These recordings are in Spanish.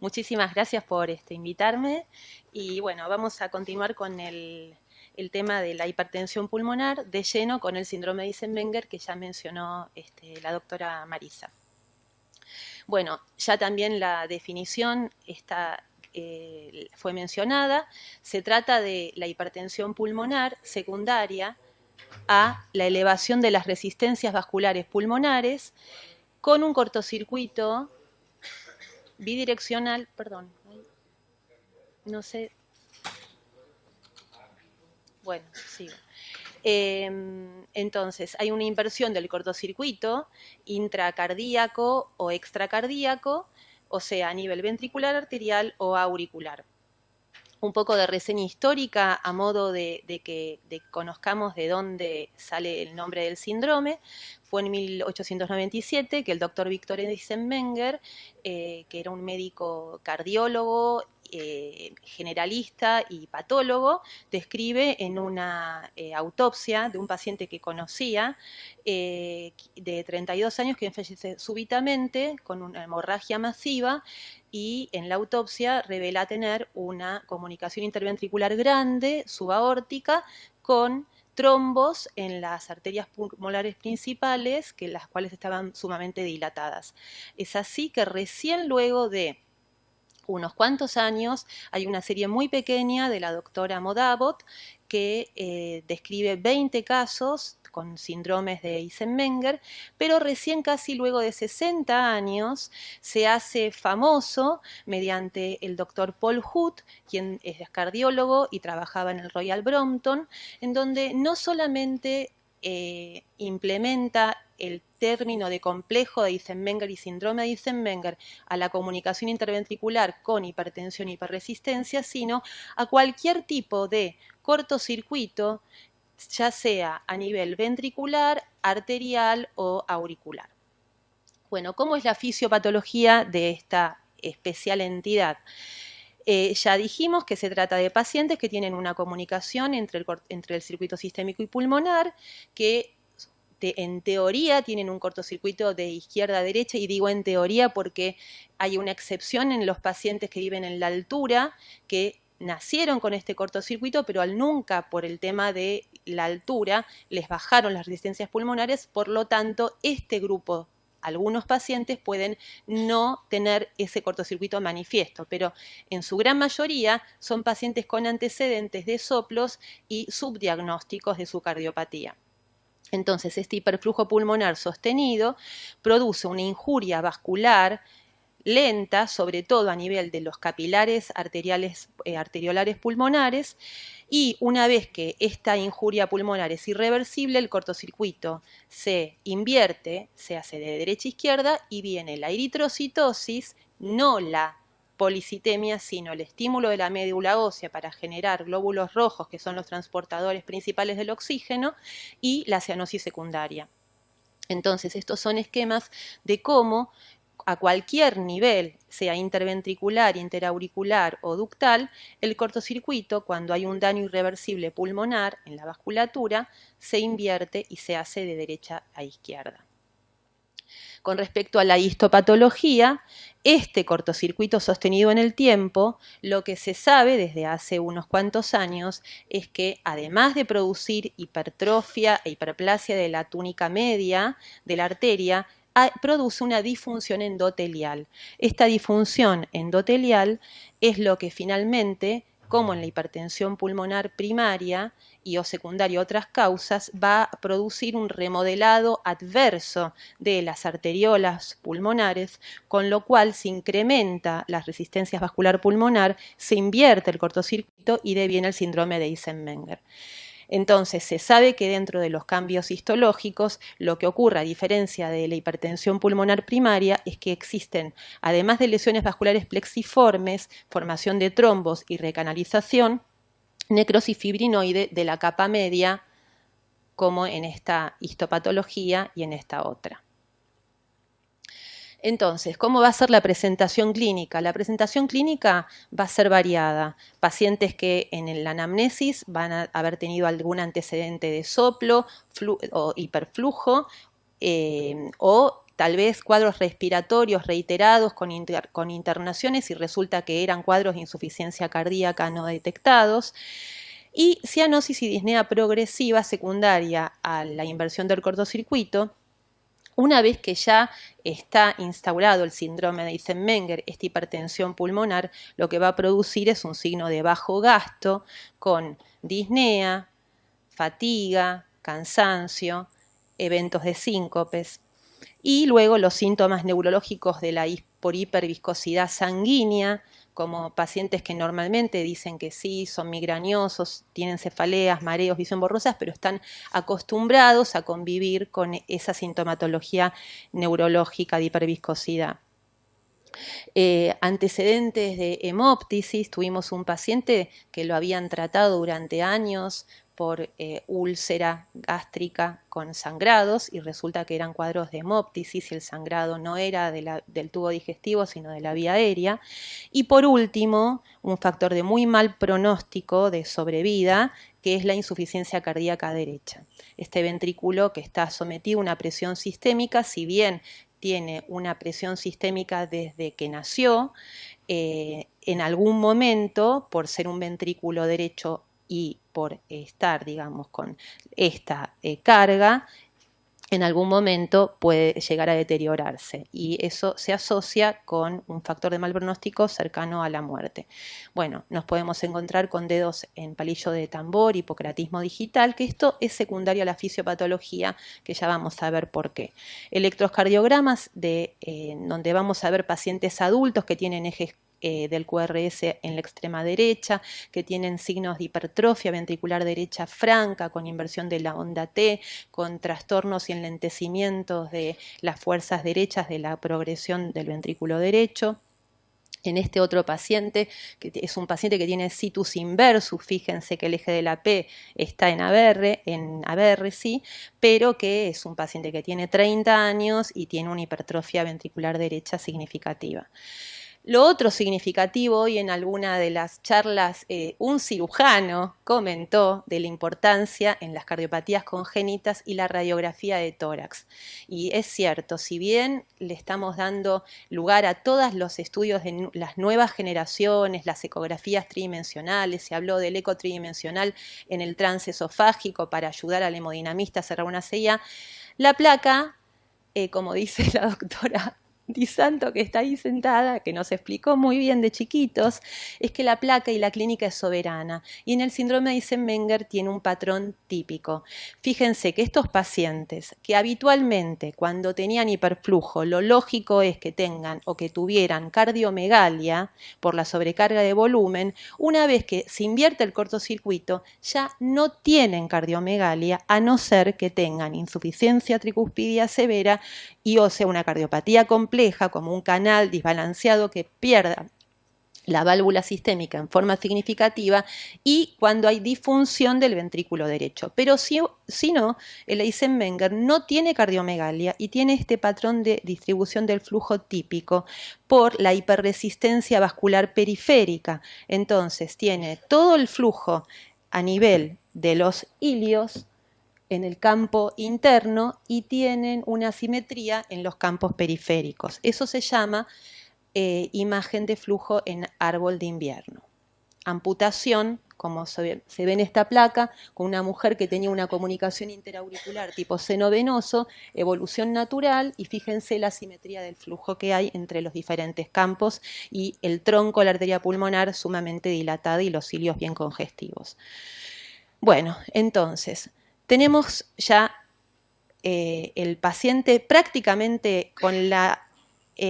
Muchísimas gracias por invitarme y bueno, vamos a continuar con el tema de la hipertensión pulmonar de lleno con el síndrome de Eisenmenger que ya mencionó la doctora Marisa. Bueno, ya también la definición fue mencionada. Se trata de la hipertensión pulmonar secundaria a la elevación de las resistencias vasculares pulmonares con un cortocircuito bidireccional, perdón, no sé, bueno, sigo. Entonces, hay una inversión del cortocircuito intracardíaco o extracardíaco, o sea, a nivel ventricular arterial o auricular. Un poco de reseña histórica a modo de que conozcamos de dónde sale el nombre del síndrome. Fue en 1897 que el doctor Victor Eisenmenger, que era un médico cardiólogo, generalista y patólogo, describe en una autopsia de un paciente que conocía de 32 años que fallece súbitamente con una hemorragia masiva y en la autopsia revela tener una comunicación interventricular grande, subaórtica, con trombos en las arterias pulmonares principales, que las cuales estaban sumamente dilatadas. Es así que recién luego de unos cuantos años hay una serie muy pequeña de la doctora Modabot que describe 20 casos con síndromes de Eisenmenger, pero recién casi luego de 60 años se hace famoso mediante el doctor Paul Hood, quien es cardiólogo y trabajaba en el Royal Brompton, en donde no solamente implementa el término de complejo de Eisenmenger y síndrome de Eisenmenger a la comunicación interventricular con hipertensión y hiperresistencia, sino a cualquier tipo de cortocircuito, ya sea a nivel ventricular, arterial o auricular. Bueno, ¿cómo es la fisiopatología de esta especial entidad? Ya dijimos que se trata de pacientes que tienen una comunicación entre el circuito sistémico y pulmonar, que en teoría tienen un cortocircuito de izquierda a derecha, y digo en teoría porque hay una excepción en los pacientes que viven en la altura, que nacieron con este cortocircuito, pero al nunca por el tema de la altura les bajaron las resistencias pulmonares, por lo tanto este grupo, algunos pacientes pueden no tener ese cortocircuito manifiesto, pero en su gran mayoría son pacientes con antecedentes de soplos y subdiagnósticos de su cardiopatía. Entonces, este hiperflujo pulmonar sostenido produce una injuria vascular lenta, sobre todo a nivel de los capilares arteriolares pulmonares, y una vez que esta injuria pulmonar es irreversible, el cortocircuito se invierte, se hace de derecha a izquierda y viene la eritrocitosis, no la policitemia, sino el estímulo de la médula ósea para generar glóbulos rojos, que son los transportadores principales del oxígeno, y la cianosis secundaria. Entonces, estos son esquemas de cómo a cualquier nivel, sea interventricular, interauricular o ductal, el cortocircuito, cuando hay un daño irreversible pulmonar en la vasculatura, se invierte y se hace de derecha a izquierda. Con respecto a la histopatología, este cortocircuito sostenido en el tiempo, lo que se sabe desde hace unos cuantos años es que además de producir hipertrofia e hiperplasia de la túnica media de la arteria, produce una disfunción endotelial. Esta disfunción endotelial es lo que finalmente, como en la hipertensión pulmonar primaria y o secundaria otras causas, va a producir un remodelado adverso de las arteriolas pulmonares, con lo cual se incrementa la resistencia vascular pulmonar, se invierte el cortocircuito y deviene el síndrome de Eisenmenger. Entonces, se sabe que dentro de los cambios histológicos, lo que ocurre, a diferencia de la hipertensión pulmonar primaria, es que existen, además de lesiones vasculares plexiformes, formación de trombos y recanalización, necrosis fibrinoide de la capa media, como en esta histopatología y en esta otra. Entonces, ¿cómo va a ser la presentación clínica? La presentación clínica va a ser variada. Pacientes que en la anamnesis van a haber tenido algún antecedente de soplo o hiperflujo, o tal vez cuadros respiratorios reiterados con internaciones y resulta que eran cuadros de insuficiencia cardíaca no detectados. Y cianosis y disnea progresiva secundaria a la inversión del cortocircuito. Una vez que ya está instaurado el síndrome de Eisenmenger, esta hipertensión pulmonar, lo que va a producir es un signo de bajo gasto con disnea, fatiga, cansancio, eventos de síncopes y luego los síntomas neurológicos de la por hiperviscosidad sanguínea, como pacientes que normalmente dicen que sí, son migrañosos, tienen cefaleas, mareos, visión borrosa, pero están acostumbrados a convivir con esa sintomatología neurológica de hiperviscosidad. Antecedentes de hemóptisis, tuvimos un paciente que lo habían tratado durante años por úlcera gástrica con sangrados y resulta que eran cuadros de hemóptisis y el sangrado no era del tubo digestivo sino de la vía aérea. Y por último, un factor de muy mal pronóstico de sobrevida que es la insuficiencia cardíaca derecha. Este ventrículo que está sometido a una presión sistémica, si bien tiene una presión sistémica desde que nació, en algún momento, por ser un ventrículo derecho y por estar, digamos, con esta carga, en algún momento puede llegar a deteriorarse y eso se asocia con un factor de mal pronóstico cercano a la muerte. Bueno, nos podemos encontrar con dedos en palillo de tambor, hipocratismo digital, que esto es secundario a la fisiopatología, que ya vamos a ver por qué. Electrocardiogramas donde vamos a ver pacientes adultos que tienen ejes del QRS en la extrema derecha, que tienen signos de hipertrofia ventricular derecha franca, con inversión de la onda T, con trastornos y enlentecimientos de las fuerzas derechas de la progresión del ventrículo derecho. En este otro paciente, que es un paciente que tiene situs inversus, fíjense que el eje de la P está en ABR, sí, pero que es un paciente que tiene 30 años y tiene una hipertrofia ventricular derecha significativa. Lo otro significativo, hoy en alguna de las charlas, un cirujano comentó de la importancia en las cardiopatías congénitas y la radiografía de tórax. Y es cierto, si bien le estamos dando lugar a todos los estudios de las nuevas generaciones, las ecografías tridimensionales, se habló del eco tridimensional en el transesofágico para ayudar al hemodinamista a cerrar una CIA, la placa, como dice la doctora Di Santo que está ahí sentada, que nos explicó muy bien de chiquitos, es que la placa y la clínica es soberana y en el síndrome de Eisenmenger tiene un patrón típico. Fíjense que estos pacientes que habitualmente cuando tenían hiperflujo lo lógico es que tengan o que tuvieran cardiomegalia por la sobrecarga de volumen, una vez que se invierte el cortocircuito ya no tienen cardiomegalia a no ser que tengan insuficiencia tricuspidia severa y o sea una cardiopatía compleja como un canal desbalanceado que pierda la válvula sistémica en forma significativa y cuando hay disfunción del ventrículo derecho. Pero si no, el Eisenmenger no tiene cardiomegalia y tiene este patrón de distribución del flujo típico por la hiperresistencia vascular periférica. Entonces tiene todo el flujo a nivel de los ilios en el campo interno y tienen una simetría en los campos periféricos. Eso se llama imagen de flujo en árbol de invierno. Amputación, como se ve en esta placa, con una mujer que tenía una comunicación interauricular tipo seno venoso, evolución natural, y fíjense la simetría del flujo que hay entre los diferentes campos y el tronco, la arteria pulmonar sumamente dilatada y los cilios bien congestivos. Bueno, entonces, tenemos ya el paciente prácticamente con la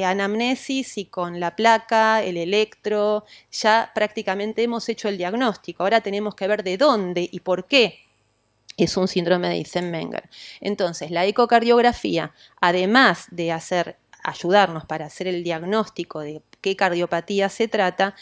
anamnesis y con la placa, el electro, ya prácticamente hemos hecho el diagnóstico. Ahora tenemos que ver de dónde y por qué es un síndrome de Eisenmenger. Entonces, la ecocardiografía, además de ayudarnos para hacer el diagnóstico de qué cardiopatía se trata,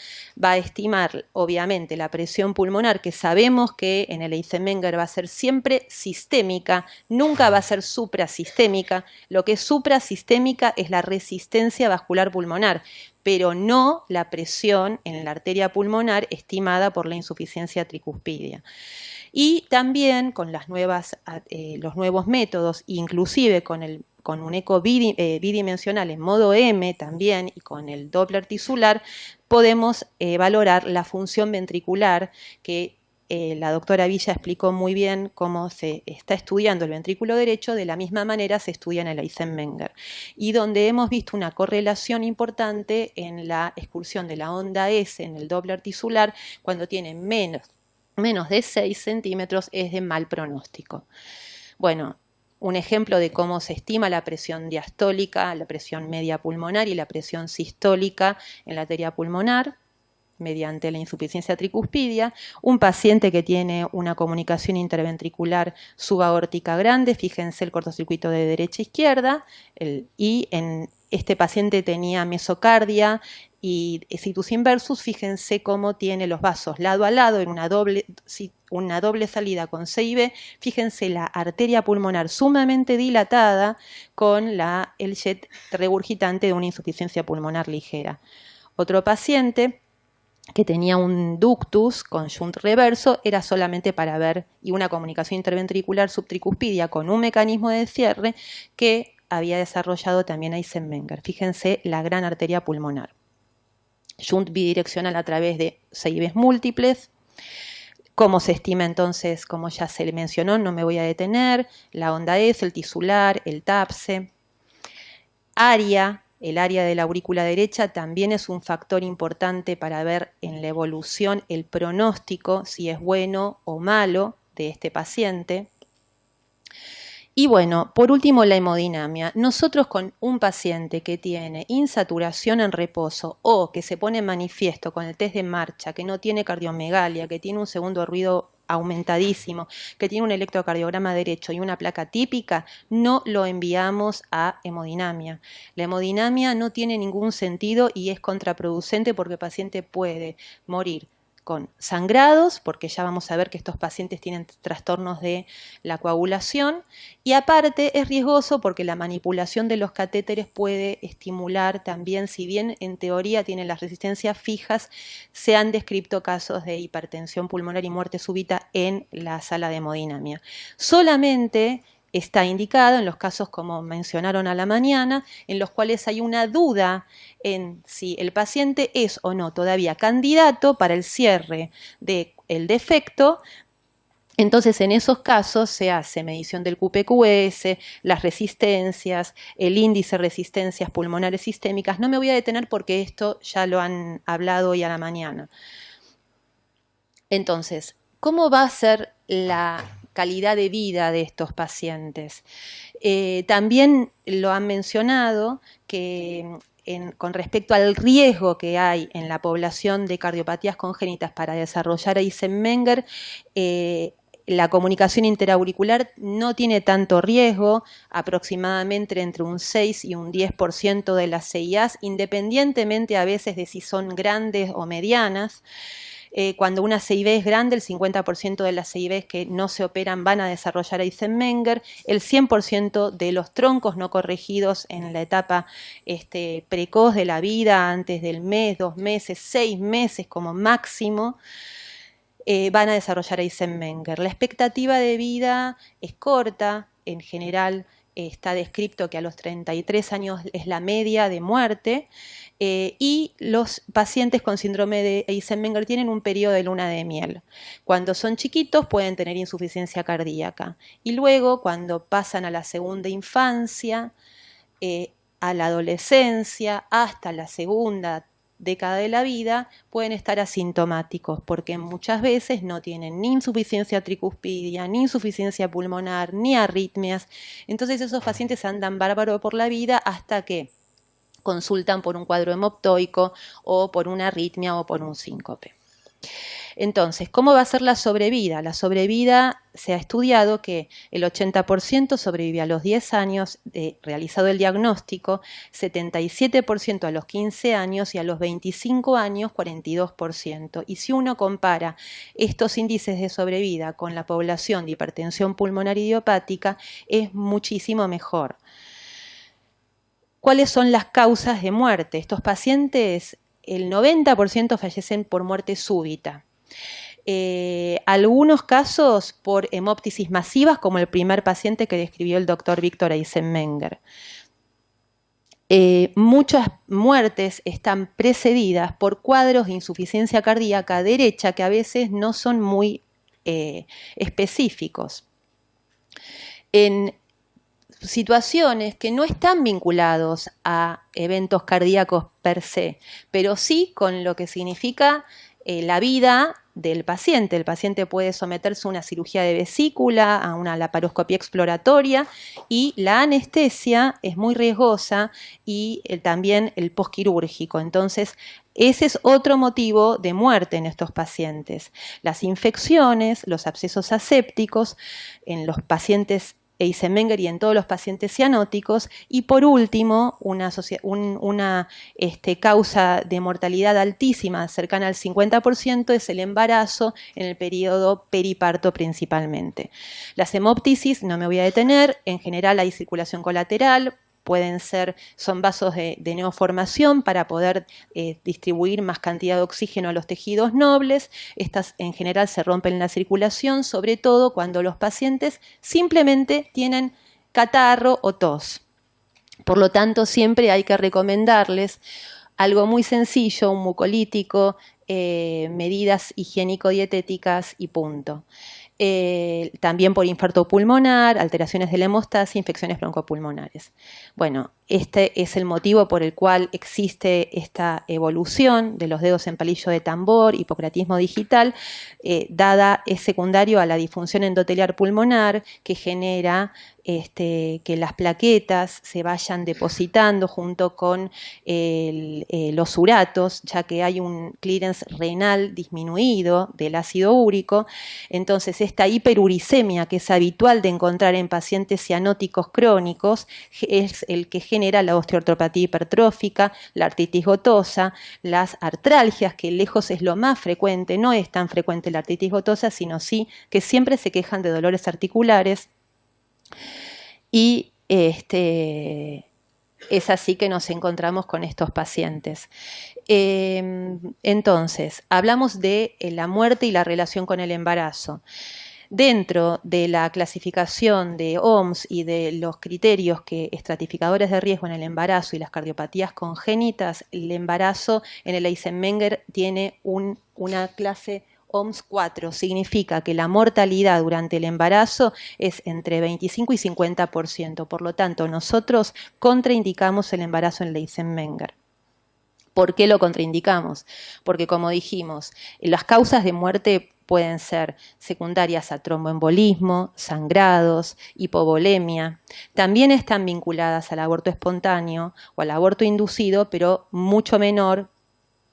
va a estimar obviamente la presión pulmonar, que sabemos que en el Eisenmenger va a ser siempre sistémica, nunca va a ser suprasistémica. Lo que es suprasistémica es la resistencia vascular pulmonar, pero no la presión en la arteria pulmonar estimada por la insuficiencia tricuspidia. Y también con los nuevos métodos, inclusive con el con un eco bidimensional en modo M también y con el Doppler tisular, podemos valorar la función ventricular que la doctora Villa explicó muy bien cómo se está estudiando el ventrículo derecho, de la misma manera se estudia en el Eisenmenger, y donde hemos visto una correlación importante en la excursión de la onda S en el Doppler tisular cuando tiene menos de 6 centímetros, es de mal pronóstico. Bueno, un ejemplo de cómo se estima la presión diastólica, la presión media pulmonar y la presión sistólica en la arteria pulmonar mediante la insuficiencia tricuspidia, un paciente que tiene una comunicación interventricular subaórtica grande, fíjense el cortocircuito de derecha a izquierda, y en este paciente tenía mesocardia y situs inversus, fíjense cómo tiene los vasos lado a lado en una doble salida con C y B, fíjense la arteria pulmonar sumamente dilatada con el jet regurgitante de una insuficiencia pulmonar ligera. Otro paciente que tenía un ductus con shunt reverso, era solamente para ver, y una comunicación interventricular subtricuspidia con un mecanismo de cierre que había desarrollado también Eisenmenger. Fíjense la gran arteria pulmonar. Shunt bidireccional a través de CIBs múltiples. ¿Cómo se estima entonces? Como ya se le mencionó, no me voy a detener, la onda S, el tisular, el TAPSE. Área. El área de la aurícula derecha también es un factor importante para ver en la evolución el pronóstico, si es bueno o malo de este paciente. Y bueno, por último la hemodinamia. Nosotros con un paciente que tiene insaturación en reposo o que se pone en manifiesto con el test de marcha, que no tiene cardiomegalia, que tiene un segundo ruido aumentadísimo, que tiene un electrocardiograma derecho y una placa típica, no lo enviamos a hemodinamia. La hemodinamia no tiene ningún sentido y es contraproducente porque el paciente puede morir con sangrados, porque ya vamos a ver que estos pacientes tienen trastornos de la coagulación, y aparte es riesgoso porque la manipulación de los catéteres puede estimular también, si bien en teoría tienen las resistencias fijas, se han descrito casos de hipertensión pulmonar y muerte súbita en la sala de hemodinamia. Solamente está indicado en los casos como mencionaron a la mañana, en los cuales hay una duda en si el paciente es o no todavía candidato para el cierre del defecto. Entonces, en esos casos se hace medición del QPQS, las resistencias, el índice de resistencias pulmonares sistémicas. No me voy a detener porque esto ya lo han hablado hoy a la mañana. Entonces, ¿cómo va a ser la calidad de vida de estos pacientes? También lo han mencionado que con respecto al riesgo que hay en la población de cardiopatías congénitas para desarrollar Eisenmenger, la comunicación interauricular no tiene tanto riesgo, aproximadamente entre un 6 y un 10% de las CIAs, independientemente a veces de si son grandes o medianas. Cuando una CIB es grande, el 50% de las CIBs que no se operan van a desarrollar Eisenmenger, el 100% de los troncos no corregidos en la etapa precoz de la vida, antes del mes, 2 meses, 6 meses como máximo, van a desarrollar Eisenmenger. La expectativa de vida es corta, en general está descrito que a los 33 años es la media de muerte, y los pacientes con síndrome de Eisenmenger tienen un periodo de luna de miel. Cuando son chiquitos pueden tener insuficiencia cardíaca y luego cuando pasan a la segunda infancia, a la adolescencia, hasta la segunda década de la vida, pueden estar asintomáticos porque muchas veces no tienen ni insuficiencia tricuspidia, ni insuficiencia pulmonar, ni arritmias. Entonces esos pacientes andan bárbaro por la vida hasta que consultan por un cuadro hemoptoico o por una arritmia o por un síncope. Entonces, ¿cómo va a ser la sobrevida? La sobrevida se ha estudiado que el 80% sobrevive a los 10 años de realizado el diagnóstico, 77% a los 15 años y a los 25 años 42%. Y si uno compara estos índices de sobrevida con la población de hipertensión pulmonar idiopática, es muchísimo mejor. ¿Cuáles son las causas de muerte? Estos pacientes, el 90% fallecen por muerte súbita. Algunos casos por hemoptisis masivas, como el primer paciente que describió el doctor Víctor Eisenmenger. Muchas muertes están precedidas por cuadros de insuficiencia cardíaca derecha que a veces no son muy específicos. En situaciones que no están vinculados a eventos cardíacos per se, pero sí con lo que significa la vida del paciente. El paciente puede someterse a una cirugía de vesícula, a una laparoscopía exploratoria, y la anestesia es muy riesgosa y también el posquirúrgico. Entonces, ese es otro motivo de muerte en estos pacientes. Las infecciones, los abscesos asépticos en los pacientes Eisenmenger y en todos los pacientes cianóticos, y por último, una causa de mortalidad altísima, cercana al 50%, es el embarazo en el periodo periparto principalmente. Las hemoptisis, no me voy a detener, en general hay circulación colateral, son vasos de neoformación para poder distribuir más cantidad de oxígeno a los tejidos nobles. Estas en general se rompen en la circulación, sobre todo cuando los pacientes simplemente tienen catarro o tos. Por lo tanto, siempre hay que recomendarles algo muy sencillo, un mucolítico, medidas higiénico-dietéticas y punto. También por infarto pulmonar, alteraciones de la hemostasia, infecciones broncopulmonares. Bueno, este es el motivo por el cual existe esta evolución de los dedos en palillo de tambor, hipocratismo digital, es secundario a la disfunción endoteliar pulmonar que genera que las plaquetas se vayan depositando junto con los uratos, ya que hay un clearance renal disminuido del ácido úrico. Entonces, esta hiperuricemia que es habitual de encontrar en pacientes cianóticos crónicos es el que genera la osteoartropatía hipertrófica, la artritis gotosa, las artralgias, que lejos es lo más frecuente. No es tan frecuente la artritis gotosa, sino sí que siempre se quejan de dolores articulares. Y es así que nos encontramos con estos pacientes. Entonces, hablamos de la muerte y la relación con el embarazo. Dentro de la clasificación de OMS y de los criterios estratificadores de riesgo en el embarazo y las cardiopatías congénitas, el embarazo en el Eisenmenger tiene una clase OMS 4, significa que la mortalidad durante el embarazo es entre 25 y 50%. Por lo tanto, nosotros contraindicamos el embarazo en el Eisenmenger. ¿Por qué lo contraindicamos? Porque, como dijimos, las causas de muerte pueden ser secundarias a tromboembolismo, sangrados, hipovolemia. También están vinculadas al aborto espontáneo o al aborto inducido, pero mucho menor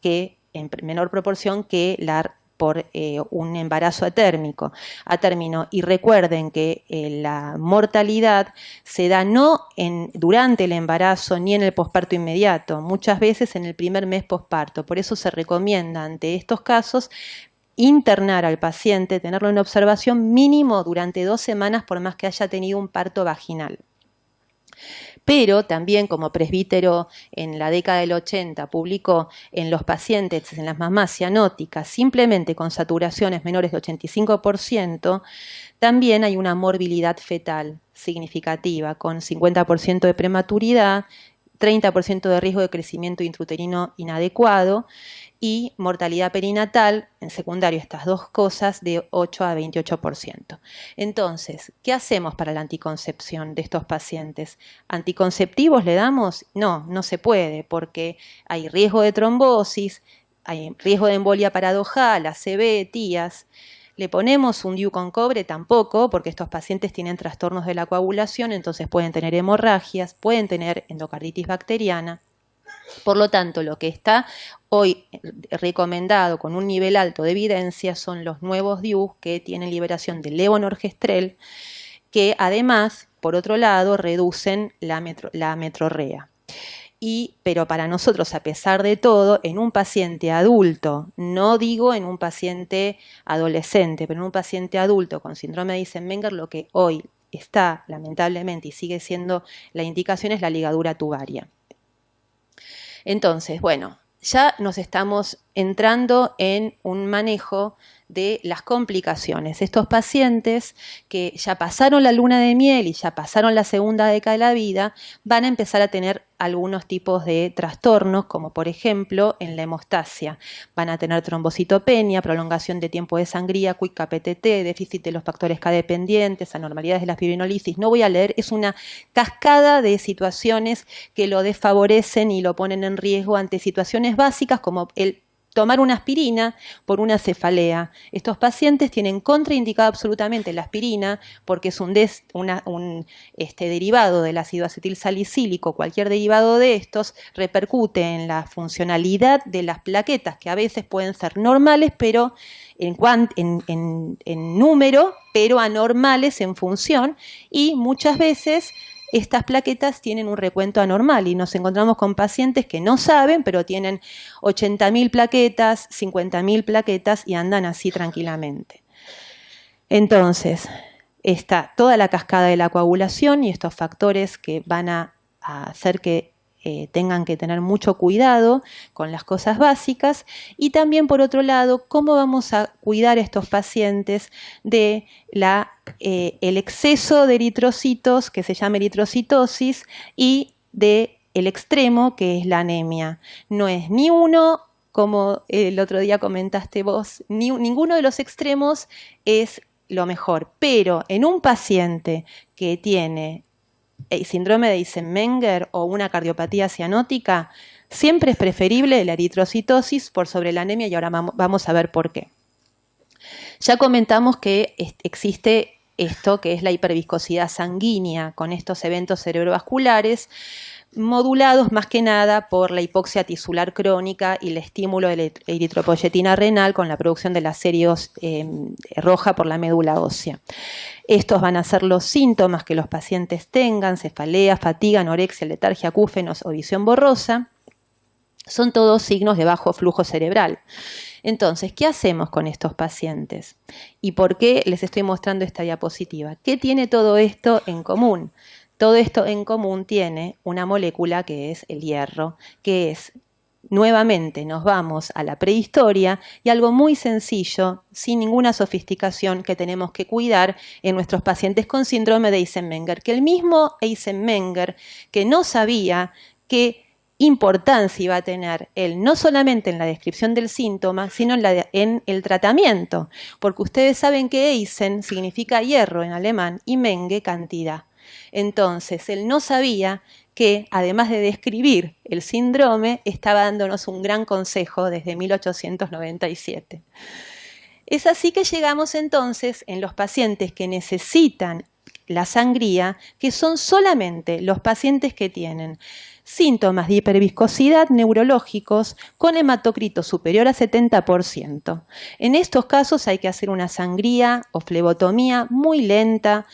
en menor proporción que por un embarazo a término. Y recuerden que la mortalidad se da no durante el embarazo ni en el posparto inmediato, muchas veces en el primer mes posparto. Por eso se recomienda ante estos casos internar al paciente, tenerlo en observación mínimo durante 2 semanas por más que haya tenido un parto vaginal. Pero también, como Presbítero en la década del 80 publicó en los pacientes, en las mamás cianóticas, simplemente con saturaciones menores de 85%, también hay una morbilidad fetal significativa, con 50% de prematuridad, 30% de riesgo de crecimiento intrauterino inadecuado y mortalidad perinatal, en secundario estas dos cosas, de 8 a 28%. Entonces, ¿qué hacemos para la anticoncepción de estos pacientes? ¿Anticonceptivos le damos? No, no se puede, porque hay riesgo de trombosis, hay riesgo de embolia paradojal, ACV, TIAS. ¿Le ponemos un DIU con cobre? Tampoco, porque estos pacientes tienen trastornos de la coagulación, entonces pueden tener hemorragias, pueden tener endocarditis bacteriana. Por lo tanto, lo que está hoy recomendado con un nivel alto de evidencia son los nuevos DIUs que tienen liberación de levonorgestrel, que además, por otro lado, reducen la metrorrea. Pero para nosotros, a pesar de todo, en un paciente adulto, no digo en un paciente adolescente, pero en un paciente adulto con síndrome de Eisenmenger, lo que hoy está, lamentablemente, y sigue siendo la indicación es la ligadura tubaria. Entonces, bueno, ya nos estamos entrando en un manejo de las complicaciones. Estos pacientes que ya pasaron la luna de miel y ya pasaron la segunda década de la vida van a empezar a tener algunos tipos de trastornos, como por ejemplo en la hemostasia. Van a tener trombocitopenia, prolongación de tiempo de sangría, quick KPTT, déficit de los factores K dependientes, anormalidades de la fibrinolisis. No voy a leer, es una cascada de situaciones que lo desfavorecen y lo ponen en riesgo ante situaciones básicas como el tomar una aspirina por una cefalea. Estos pacientes tienen contraindicada absolutamente la aspirina porque es un derivado del ácido acetilsalicílico. Cualquier derivado de estos repercute en la funcionalidad de las plaquetas, que a veces pueden ser normales, pero en número, pero anormales en función, y muchas veces estas plaquetas tienen un recuento anormal y nos encontramos con pacientes que no saben, pero tienen 80.000 plaquetas, 50.000 plaquetas y andan así tranquilamente. Entonces, está toda la cascada de la coagulación y estos factores que van a hacer que tengan que tener mucho cuidado con las cosas básicas, y también por otro lado, cómo vamos a cuidar a estos pacientes de el exceso de eritrocitos, que se llama eritrocitosis, y del extremo, que es la anemia. No es ni uno, como el otro día comentaste vos, ninguno de los extremos es lo mejor, pero en un paciente que tiene síndrome de Eisenmenger o una cardiopatía cianótica, siempre es preferible la eritrocitosis por sobre la anemia, y ahora vamos a ver por qué. Ya comentamos que existe esto que es la hiperviscosidad sanguínea con estos eventos cerebrovasculares, modulados más que nada por la hipoxia tisular crónica y el estímulo de la eritropoyetina renal con la producción de la serie roja por la médula ósea. Estos van a ser los síntomas que los pacientes tengan: cefalea, fatiga, anorexia, letargia, acúfenos o visión borrosa. Son todos signos de bajo flujo cerebral. Entonces, ¿qué hacemos con estos pacientes? ¿Y por qué les estoy mostrando esta diapositiva? ¿Qué tiene todo esto en común? Todo esto en común tiene una molécula que es el hierro, que es, nuevamente nos vamos a la prehistoria, y algo muy sencillo, sin ninguna sofisticación, que tenemos que cuidar en nuestros pacientes con síndrome de Eisenmenger, que el mismo Eisenmenger, que no sabía qué importancia iba a tener él, no solamente en la descripción del síntoma, sino en el tratamiento, porque ustedes saben que Eisen significa hierro en alemán y Menge cantidad. Entonces, él no sabía que, además de describir el síndrome, estaba dándonos un gran consejo desde 1897. Es así que llegamos entonces en los pacientes que necesitan la sangría, que son solamente los pacientes que tienen síntomas de hiperviscosidad neurológicos con hematocrito superior a 70%. En estos casos hay que hacer una sangría o flebotomía muy lenta,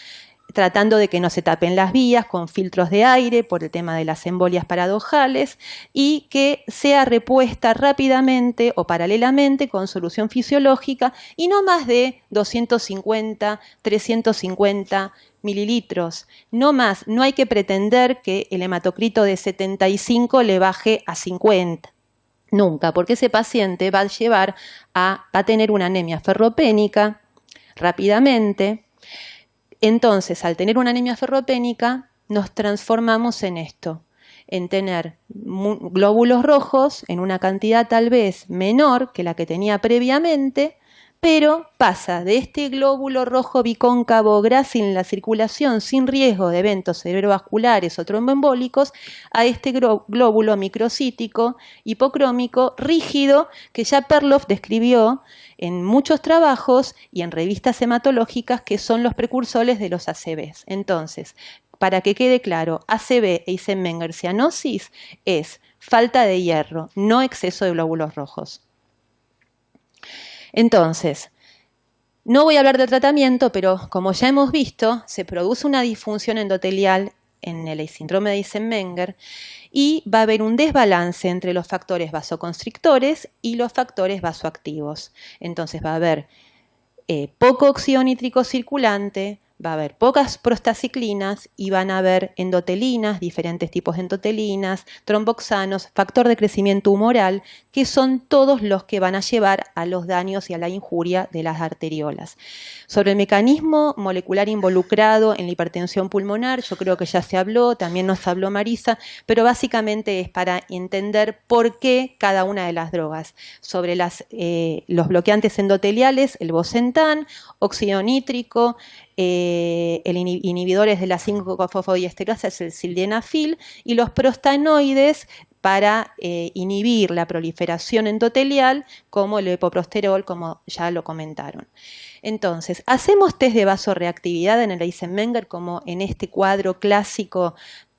tratando de que no se tapen las vías con filtros de aire por el tema de las embolias paradojales, y que sea repuesta rápidamente o paralelamente con solución fisiológica, y no más de 250, 350 mililitros. No más, no hay que pretender que el hematocrito de 75 le baje a 50. Nunca, porque ese paciente va a tener una anemia ferropénica rápidamente. Entonces, al tener una anemia ferropénica, nos transformamos en esto, en tener glóbulos rojos en una cantidad tal vez menor que la que tenía previamente, pero pasa de este glóbulo rojo bicóncavo grácil en la circulación sin riesgo de eventos cerebrovasculares o tromboembólicos a este glóbulo microcítico hipocrómico rígido que ya Perloff describió en muchos trabajos y en revistas hematológicas, que son los precursores de los ACVs. Entonces, para que quede claro, ACV, Eisenmenger cianosis, es falta de hierro, no exceso de glóbulos rojos. Entonces, no voy a hablar de tratamiento, pero como ya hemos visto, se produce una disfunción endotelial en el síndrome de Eisenmenger y va a haber un desbalance entre los factores vasoconstrictores y los factores vasoactivos. Entonces va a haber poco óxido nítrico circulante, va a haber pocas prostaciclinas y van a haber endotelinas, diferentes tipos de endotelinas, tromboxanos, factor de crecimiento humoral, que son todos los que van a llevar a los daños y a la injuria de las arteriolas. Sobre el mecanismo molecular involucrado en la hipertensión pulmonar, yo creo que ya se habló, también nos habló Marisa, pero básicamente es para entender por qué cada una de las drogas. Sobre los bloqueantes endoteliales, el Bosentan, óxido nítrico, el inhibidores de la 5-fosfodiesterasa es el sildenafil, y los prostanoides para inhibir la proliferación endotelial, como el epoprosterol, como ya lo comentaron. Entonces, ¿hacemos test de vasorreactividad en el Eisenmenger como en este cuadro clásico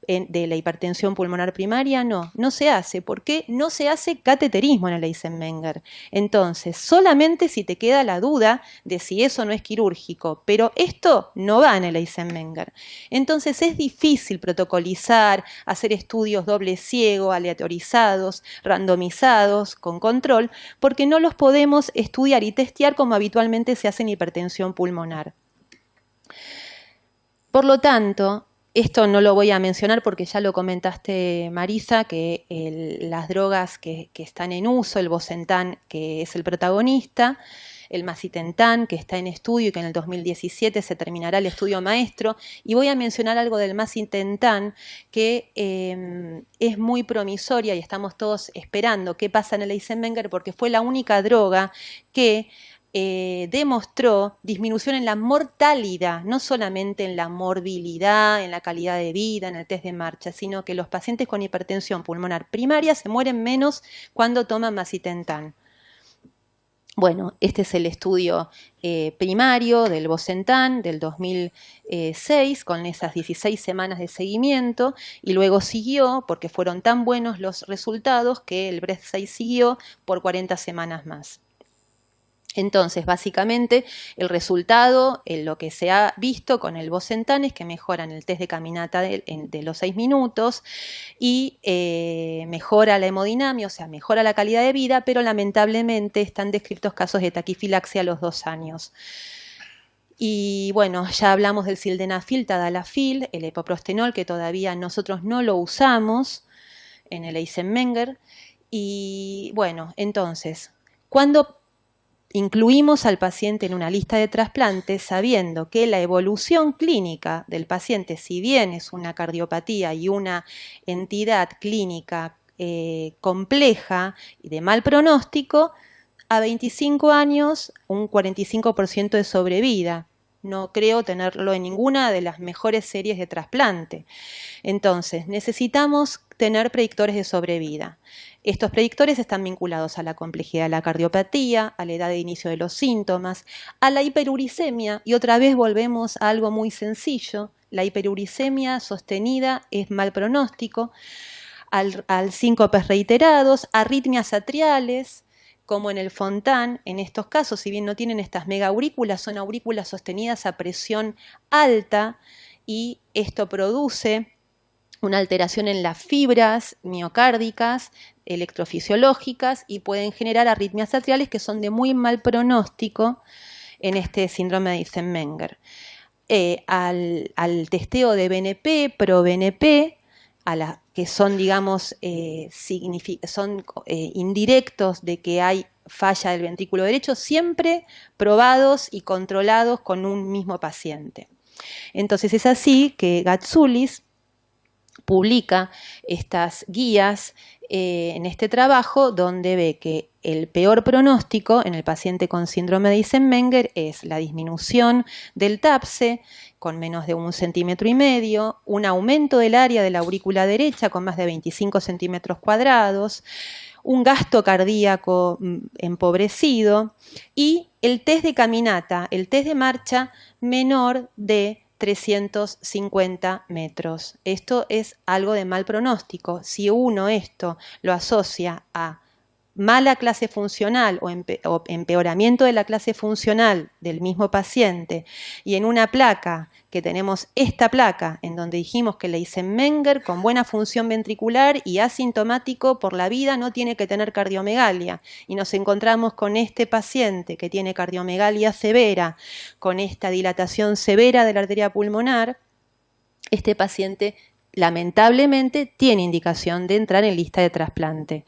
de la hipertensión pulmonar primaria? No, no se hace. ¿Por qué? No se hace cateterismo en el Eisenmenger. Entonces, solamente si te queda la duda de si eso no es quirúrgico, pero esto no va en el Eisenmenger. Entonces, es difícil protocolizar, hacer estudios doble ciego, aleatorizados, randomizados, con control, porque no los podemos estudiar y testear como habitualmente se hace en hipertensión pulmonar. Por lo tanto, esto no lo voy a mencionar porque ya lo comentaste, Marisa, que las drogas que están en uso, el Bosentan, que es el protagonista, el Macitentan, que está en estudio y que en el 2017 se terminará el estudio maestro, y voy a mencionar algo del Macitentan que es muy promisoria y estamos todos esperando qué pasa en el Eisenmenger porque fue la única droga que demostró disminución en la mortalidad, no solamente en la morbilidad, en la calidad de vida, en el test de marcha, sino que los pacientes con hipertensión pulmonar primaria se mueren menos cuando toman Macitentan. Bueno, este es el estudio primario del Bosentan del 2006 con esas 16 semanas de seguimiento y luego siguió, porque fueron tan buenos los resultados, que el BREST-6 siguió por 40 semanas más. Entonces, básicamente, el resultado, lo que se ha visto con el Bosentan es que mejoran el test de caminata de los 6 minutos y mejora la hemodinamia, o sea, mejora la calidad de vida, pero lamentablemente están descritos casos de taquifilaxia a los 2 años. Y bueno, ya hablamos del sildenafil, tadalafil, el epoprostenol, que todavía nosotros no lo usamos en el Eisenmenger. Y bueno, entonces, cuando incluimos al paciente en una lista de trasplantes sabiendo que la evolución clínica del paciente, si bien es una cardiopatía y una entidad clínica compleja y de mal pronóstico, a 25 años un 45% de sobrevida. No creo tenerlo en ninguna de las mejores series de trasplante. Entonces, necesitamos tener predictores de sobrevida. Estos predictores están vinculados a la complejidad de la cardiopatía, a la edad de inicio de los síntomas, a la hiperuricemia, y otra vez volvemos a algo muy sencillo. La hiperuricemia sostenida es mal pronóstico, al síncopes reiterados, arritmias atriales, como en el Fontan. En estos casos, si bien no tienen estas megaurículas, son aurículas sostenidas a presión alta y esto produce una alteración en las fibras miocárdicas, electrofisiológicas, y pueden generar arritmias atriales que son de muy mal pronóstico en este síndrome de Eisenmenger. Al testeo de BNP, pro-BNP, que son, digamos, indirectos de que hay falla del ventrículo derecho, siempre probados y controlados con un mismo paciente. Entonces es así que Gatsoulis publica estas guías en este trabajo, donde ve que el peor pronóstico en el paciente con síndrome de Eisenmenger es la disminución del TAPSE con menos de 1,5 centímetros, un aumento del área de la aurícula derecha con más de 25 centímetros cuadrados, un gasto cardíaco empobrecido y el test de caminata, el test de marcha menor de 350 metros. Esto es algo de mal pronóstico. Si uno esto lo asocia a mala clase funcional o empeoramiento de la clase funcional del mismo paciente, y en una placa, que tenemos esta placa, en donde dijimos que Eisenmenger con buena función ventricular y asintomático por la vida no tiene que tener cardiomegalia, y nos encontramos con este paciente que tiene cardiomegalia severa, con esta dilatación severa de la arteria pulmonar, este paciente lamentablemente tiene indicación de entrar en lista de trasplante.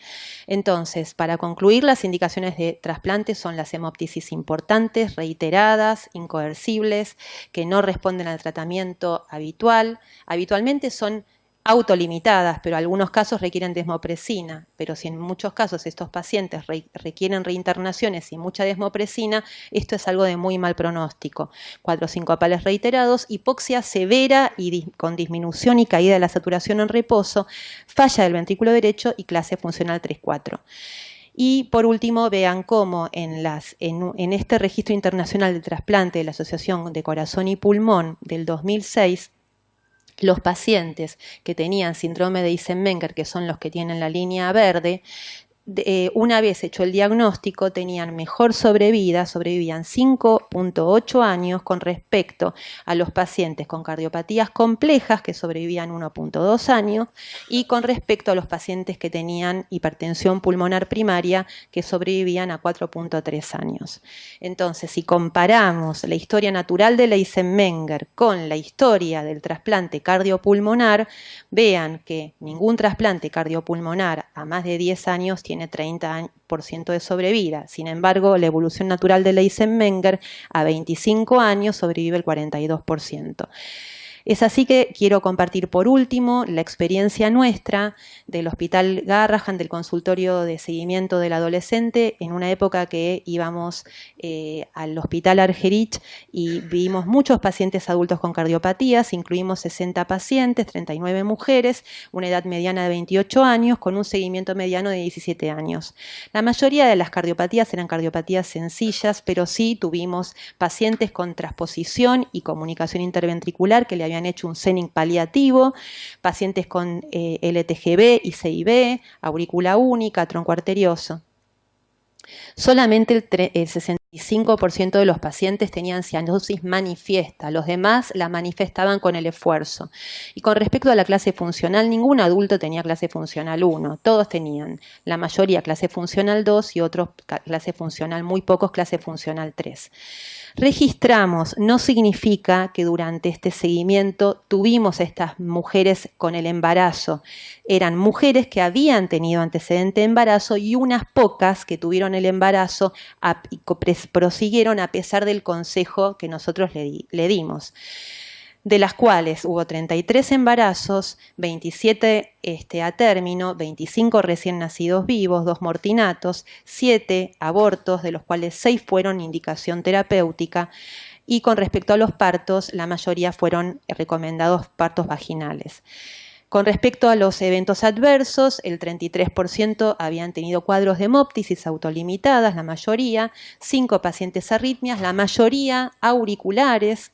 Entonces, para concluir, las indicaciones de trasplante son las hemoptisis importantes, reiteradas, incoercibles, que no responden al tratamiento habitual. Habitualmente son autolimitadas, pero en algunos casos requieren desmopresina, pero si en muchos casos estos pacientes requieren reinternaciones y mucha desmopresina, esto es algo de muy mal pronóstico. Cuadros sincopales reiterados, hipoxia severa y con disminución y caída de la saturación en reposo, falla del ventrículo derecho y clase funcional 3-4. Y por último, vean cómo en este registro internacional de trasplante de la Asociación de Corazón y Pulmón del 2006, los pacientes que tenían síndrome de Eisenmenger, que son los que tienen la línea verde, una vez hecho el diagnóstico, tenían mejor sobrevida, sobrevivían 5.8 años con respecto a los pacientes con cardiopatías complejas, que sobrevivían 1.2 años, y con respecto a los pacientes que tenían hipertensión pulmonar primaria, que sobrevivían a 4.3 años. Entonces, si comparamos la historia natural de Eisenmenger con la historia del trasplante cardiopulmonar, vean que ningún trasplante cardiopulmonar a más de 10 años tiene 30% de sobrevida. Sin embargo, la evolución natural de Eisenmenger a 25 años sobrevive el 42%. Es así que quiero compartir por último la experiencia nuestra del Hospital Garrahan, del consultorio de seguimiento del adolescente, en una época que íbamos al Hospital Argerich y vimos muchos pacientes adultos con cardiopatías, incluimos 60 pacientes, 39 mujeres, una edad mediana de 28 años, con un seguimiento mediano de 17 años. La mayoría de las cardiopatías eran cardiopatías sencillas, pero sí tuvimos pacientes con transposición y comunicación interventricular que le habían hecho un zenning paliativo, pacientes con LTGB y CIB, aurícula única, tronco arterioso. Solamente el 65% de los pacientes tenían cianosis manifiesta, los demás la manifestaban con el esfuerzo. Y con respecto a la clase funcional, ningún adulto tenía clase funcional 1, todos tenían, la mayoría clase funcional 2 y otros clase funcional, muy pocos clase funcional 3. Registramos no significa que durante este seguimiento tuvimos a estas mujeres con el embarazo. Eran mujeres que habían tenido antecedente de embarazo y unas pocas que tuvieron el embarazo prosiguieron a pesar del consejo que nosotros le dimos, de las cuales hubo 33 embarazos, 27 a término, 25 recién nacidos vivos, 2 mortinatos, 7 abortos, de los cuales 6 fueron indicación terapéutica, y con respecto a los partos, la mayoría fueron recomendados partos vaginales. Con respecto a los eventos adversos, el 33% habían tenido cuadros de hemoptisis autolimitadas, la mayoría, 5 pacientes arritmias, la mayoría auriculares,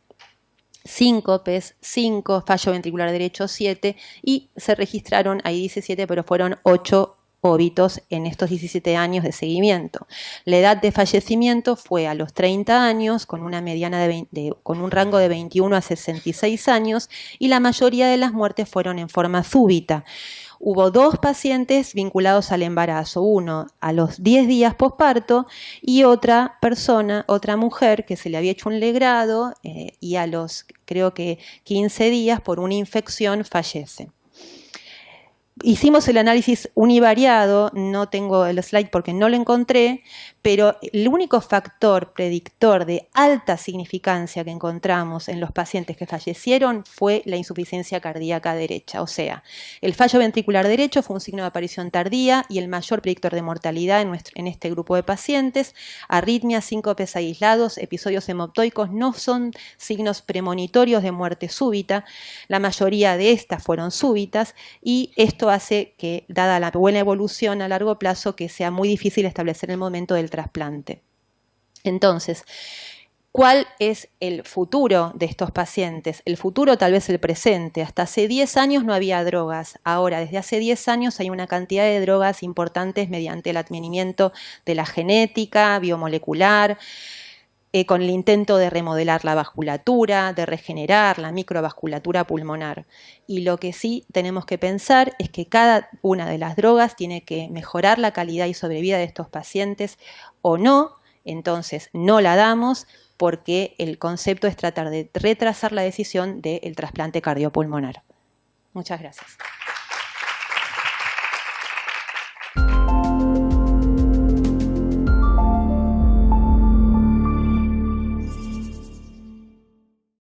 síncopes, 5, fallo ventricular derecho 7, y se registraron, hay 17, pero fueron 8 óbitos en estos 17 años de seguimiento. La edad de fallecimiento fue a los 30 años, con una mediana con un rango de 21 a 66 años, y la mayoría de las muertes fueron en forma súbita. Hubo 2 pacientes vinculados al embarazo, uno a los 10 días posparto y otra persona, otra mujer que se le había hecho un legrado y a los, creo que 15 días por una infección fallece. Hicimos el análisis univariado, no tengo el slide porque no lo encontré, pero el único factor predictor de alta significancia que encontramos en los pacientes que fallecieron fue la insuficiencia cardíaca derecha. O sea, el fallo ventricular derecho fue un signo de aparición tardía y el mayor predictor de mortalidad en este grupo de pacientes. Arritmias, síncopes aislados, episodios hemoptoicos no son signos premonitorios de muerte súbita. La mayoría de estas fueron súbitas y esto hace que, dada la buena evolución a largo plazo, que sea muy difícil establecer el momento del trasplante. Entonces, ¿Cuál es el futuro de estos pacientes? El futuro, tal vez el presente. Hasta hace 10 años no había drogas. Ahora, desde hace 10 años hay una cantidad de drogas importantes mediante el advenimiento de la genética, biomolecular, con el intento de remodelar la vasculatura, de regenerar la microvasculatura pulmonar. Y lo que sí tenemos que pensar es que cada una de las drogas tiene que mejorar la calidad y sobrevida de estos pacientes o no, entonces no la damos, porque el concepto es tratar de retrasar la decisión del trasplante cardiopulmonar. Muchas gracias.